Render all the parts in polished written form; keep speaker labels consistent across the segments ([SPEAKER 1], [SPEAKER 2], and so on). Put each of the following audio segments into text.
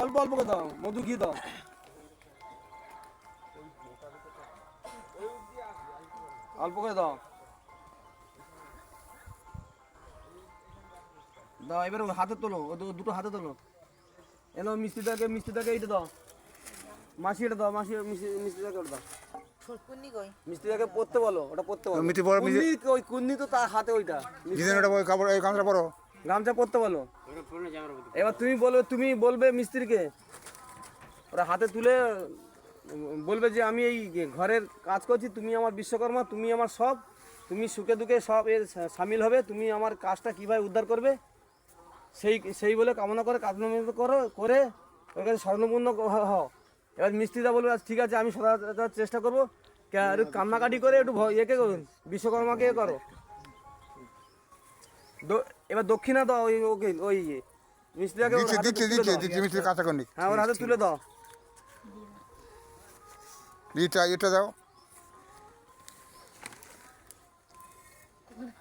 [SPEAKER 1] অল্প অল্প করে দাও, মধু ঘি দাও। অল্প করে দাও দাও। এবার হাতে তোলো, দুটো হাতে তোলো। এলো মিষ্টিটাকে এইটা দাও। মাসি এটা দাও, মাসি মিষ্টিটাকে ওটা দাও। মিষ্টিটাকে পড়তে বলো, ওটা পড়তে বলো। ওই কুন্নি তো তার হাতে ওইটা।
[SPEAKER 2] গামছা পরো,
[SPEAKER 1] গামছা পরতে বলো। এবার তুমি বলবে মিস্ত্রিকে, ওরা হাতে তুলে বলবে যে আমি এই ঘরের কাজ করছি, তুমি আমার বিশ্বকর্মা, তুমি আমার সব, তুমি সুখে দুঃখে সব এর সামিল হবে, তুমি আমার কাজটা কীভাবে উদ্ধার করবে সেই বলে কামনা করে করে ওর কাছে স্বর্ণপূর্ণ হও। এবার মিস্ত্রিটা বলবে ঠিক আছে আমি সদা চেষ্টা করবো, একটু কান্নাকাটি করে একটু ইয়েকে বিশ্বকর্মাকে করো। এবার দক্ষিণা দাও ওকে, ওই মিস্ত্রিটাকে হ্যাঁ ওর হাতে তুলে দাও।
[SPEAKER 2] এটা দাও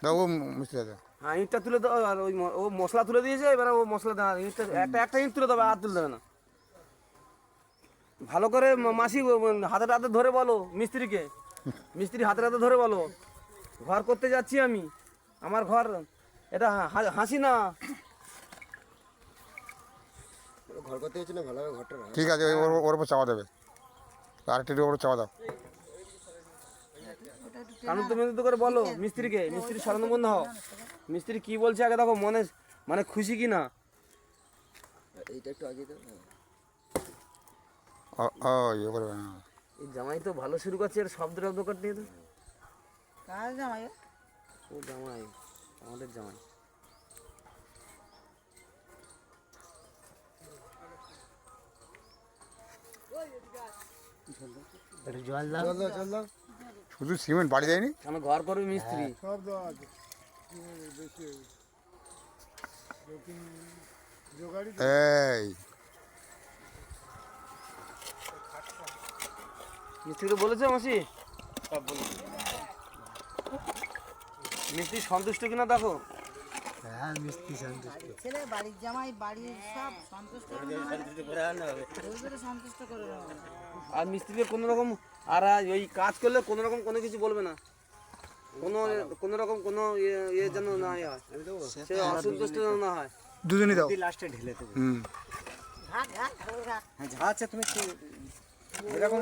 [SPEAKER 2] দাও, ও মিষ্টি দাও।
[SPEAKER 1] হ্যাঁ ইঁটটা তুলে দাও। আর ওই ও মশলা তুলে দিয়েছে, এবার ও মশলা দেওয়া একটা ইঁট তুলে দেবে, আর তুলে দেবে না। ভালো করে মাসি হাতে ধরে বলো মিস্ত্রিকে, মিস্ত্রি হাতে ধরে বলো ঘর করতে যাচ্ছি আমি, আমার ঘর এটা হাসি না,
[SPEAKER 3] ঘর করতে হচ্ছে না, ভালোভাবে ঘরটা রাখ।
[SPEAKER 2] ঠিক আছে, ওর উপর চাওয়া দেবে, আরেকটা ওর চাওয়া দাও।
[SPEAKER 1] কারণ তুমি তো করে বলো মিস্ত্রিকে, মিস্ত্রি স্বর্ণপূর্ণ হও। মিস্ত্রি কি বলছে আগে দেখো, মানে খুশি কি না।
[SPEAKER 3] এইটা একটু আগে দাও।
[SPEAKER 1] এই জামাই তো ভালো শুরু করছে, এর শব্দ টব্দ নিয়ে তো।
[SPEAKER 4] কার জামাই?
[SPEAKER 1] ও জামাই, আমাদের জামাই।
[SPEAKER 4] জল দাও।
[SPEAKER 2] শুধু সিমেন্ট বাড়ি দেয়নি,
[SPEAKER 1] আমি ঘর করবি মিস্ত্রি।
[SPEAKER 5] সব দেওয়া আছে, বেশি জোগাড়ি
[SPEAKER 2] এই
[SPEAKER 1] মিস্ত্রিকে বলেছে মাসি? মিস্ত্রি সন্তুষ্ট কিনা দেখো।
[SPEAKER 4] হ্যাঁ মিষ্টি সন্তুষ্ট। ছেলে বাড়ির জামাই, বাড়ির সব সন্তুষ্ট করে নাও।
[SPEAKER 1] আর মিস্ত্রিকে কোনো রকম আর ওই কাজ করলে কোনো রকম কোনো কিছু বলবে না, কোনো রকম কোনো ইয়ে যেন না হয়, সে অসন্তুষ্ট যেন না হয়।
[SPEAKER 2] দুজনই দাও।
[SPEAKER 3] লাস্টে ঢেলে দেবো।
[SPEAKER 4] ঘাট
[SPEAKER 3] হ্যাঁ ঝাড়ছে, তুমি এরকম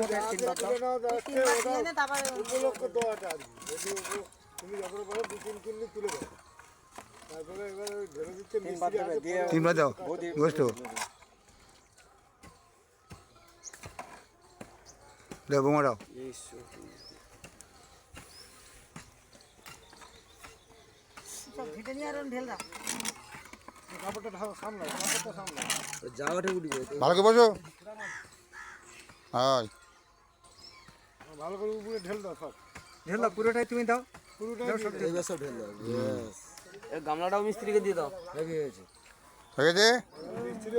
[SPEAKER 5] উপলক্ষ দেওয়াটা আর কি। তুমি যখন বলো 2-3 কিলো তুলে দাও, তারপরে এবার ঢেলে দিচ্ছে মিস্ত্রি আছে।
[SPEAKER 2] তিনবার দাও, বুঝতো দাও, বোমা দাও।
[SPEAKER 4] সব ঘেটে নিয়ে আর ঢেল দাও।
[SPEAKER 5] কাপড়টা সামলাও, কাপড়টা সামলাও।
[SPEAKER 3] যাওয়াটা উঠবে।
[SPEAKER 2] ভালো করে বসো। হাই
[SPEAKER 5] ভালো করে উপরে ঢেল দাও, সব
[SPEAKER 4] ঢেল দাও, পুরোটাই তুমি দাও।
[SPEAKER 5] পুরোটাই
[SPEAKER 3] এইবার সব ঢেলে দাও। ইয়েস,
[SPEAKER 1] গামলাটাও মিস্ত্রিকে দিয়ে দাও।
[SPEAKER 3] হেভি হয়েছে।
[SPEAKER 2] হয়ে গেছে।
[SPEAKER 5] মিস্ত্রি